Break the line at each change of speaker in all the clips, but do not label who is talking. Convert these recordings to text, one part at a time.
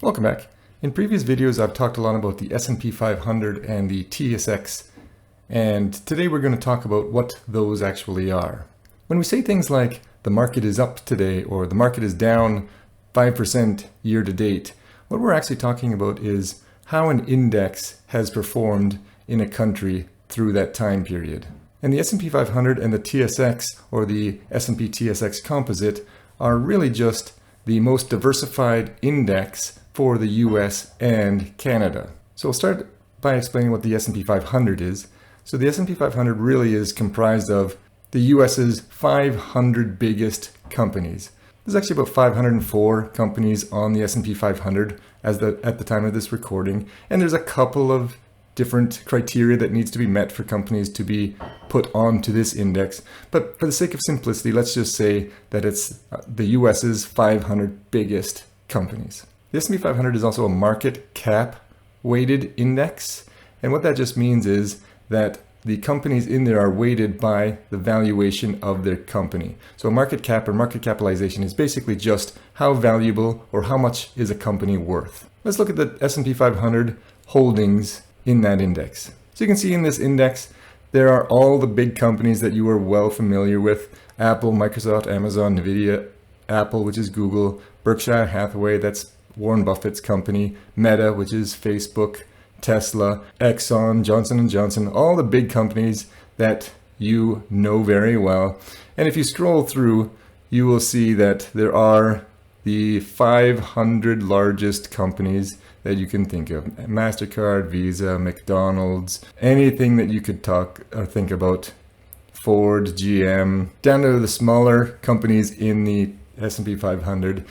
Welcome back. In previous videos, I've talked a lot about the S&P 500 and the TSX, and today we're going to talk about what those actually are. When we say things like the market is up today or the market is down 5% year to date, what we're actually talking about is how an index has performed in a country through that time period. And the S&P 500 and the TSX, or the S&P TSX composite, are really just the most diversified index for the US and Canada. So we'll start by explaining what the S&P 500 is. So the S&P 500 really is comprised of the US's 500 biggest companies. There's actually about 504 companies on the S&P 500 at the time of this recording, and there's a couple of different criteria that needs to be met for companies to be put onto this index. But for the sake of simplicity, let's just say that it's the US's 500 biggest companies. The S&P 500 is also a market cap weighted index. And what that just means is that the companies in there are weighted by the valuation of their company. So a market cap or market capitalization is basically just how valuable or how much is a company worth. Let's look at the S&P 500 holdings in that index. So you can see in this index, there are all the big companies that you are well familiar with: Apple, Microsoft, Amazon, Nvidia, Apple, which is Google, Berkshire Hathaway, that's Warren Buffett's company, Meta, which is Facebook, Tesla, Exxon, Johnson & Johnson, all the big companies that you know very well. And if you scroll through, you will see that there are the 500 largest companies that you can think of: MasterCard, Visa, McDonald's, anything that you could talk or think about, Ford, GM, down to the smaller companies in the S&P 500,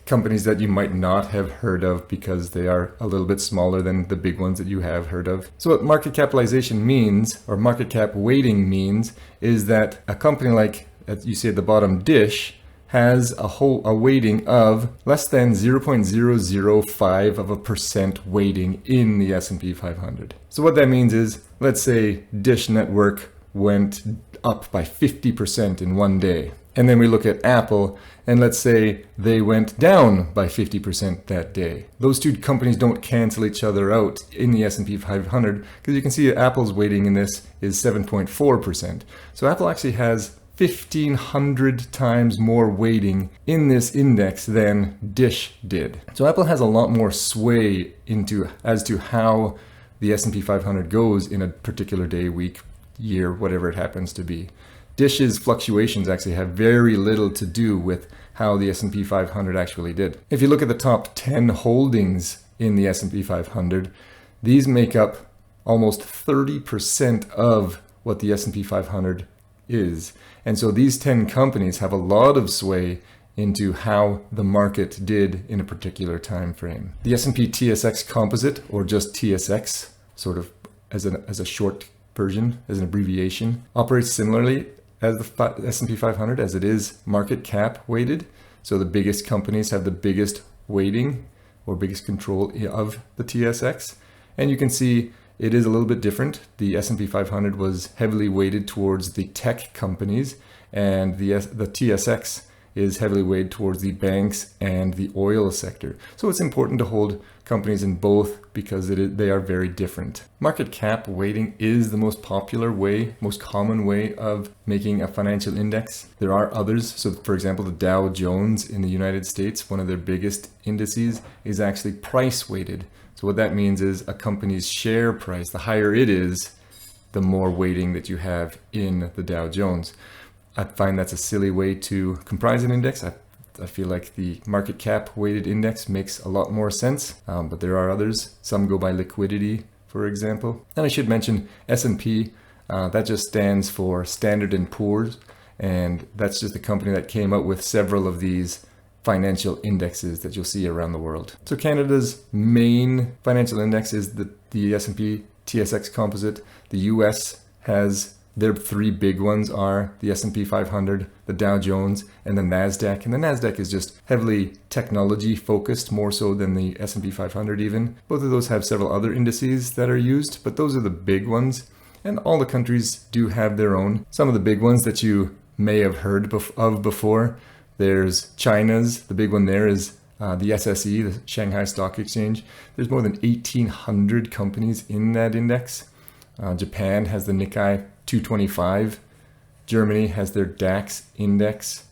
companies that you might not have heard of because they are a little bit smaller than the big ones that you have heard of. So what market capitalization means, or market cap weighting means, is that a company like, as you see at the bottom, Dish, has a weighting of less than 0.005% weighting in the S&P 500. So what that means is, let's say Dish Network went up by 50% in one day. And then we look at Apple, and let's say they went down by 50% that day. Those two companies don't cancel each other out in the S&P 500, because you can see Apple's weighting in this is 7.4%. So Apple actually has 1,500 times more weighting in this index than Dish did. So Apple has a lot more sway as to how the S&P 500 goes in a particular day, week, year, whatever it happens to be. Dish's fluctuations actually have very little to do with how the S&P 500 actually did. If you look at the top 10 holdings in the S&P 500, these make up almost 30% of what the S&P 500 is. And so these 10 companies have a lot of sway into how the market did in a particular time frame. The S&P TSX composite, or just TSX, sort of as a short version, as an abbreviation, operates similarly as the S&P 500 as it is market cap weighted. So the biggest companies have the biggest weighting or biggest control of the TSX. And you can see it is a little bit different. The S&P 500 was heavily weighted towards the tech companies, and the TSX is heavily weighted towards the banks and the oil sector. So it's important to hold companies in both because they are very different. Market cap weighting is the most popular way, most common way of making a financial index. There are others. So for example, the Dow Jones in the United States, one of their biggest indices, is actually price weighted. So what that means is a company's share price, the higher it is, the more weighting that you have in the Dow Jones. I find that's a silly way to comprise an index. I feel like the market cap weighted index makes a lot more sense, but there are others. Some go by liquidity, for example. And I should mention S&P, that just stands for Standard & Poor's, and that's just the company that came out with several of these financial indexes that you'll see around the world. So Canada's main financial index is the S&P TSX composite. The US has their three big ones are the S&P 500, the Dow Jones, and the NASDAQ. And the NASDAQ is just heavily technology focused, more so than the S&P 500 even. Both of those have several other indices that are used, but those are the big ones. And all the countries do have their own. Some of the big ones that you may have heard of before. There's China's, the big one there is The SSE, the Shanghai Stock Exchange, there's more than 1,800 companies in that index. Japan has the Nikkei 225. Germany has their DAX index.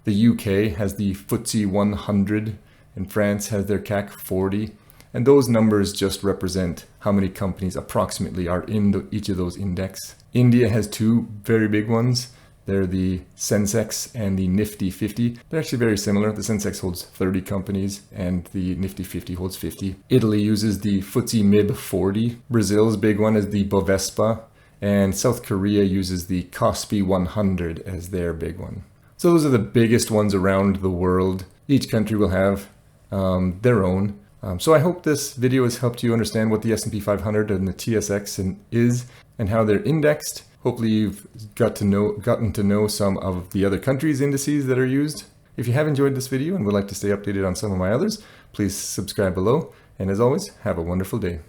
The UK has the FTSE 100, and France has their CAC 40. And those numbers just represent how many companies approximately are in each of those index. India has two very big ones. They're the Sensex and the Nifty 50. They're actually very similar. The Sensex holds 30 companies and the Nifty 50 holds 50. Italy uses the FTSE MIB 40. Brazil's big one is the Bovespa. And South Korea uses the Kospi 100 as their big one. So those are the biggest ones around the world. Each country will have their own. So I hope this video has helped you understand what the S&P 500 and the TSX is and how they're indexed. Hopefully you've gotten to know some of the other countries' indices that are used. If you have enjoyed this video and would like to stay updated on some of my others, please subscribe below. And as always, have a wonderful day.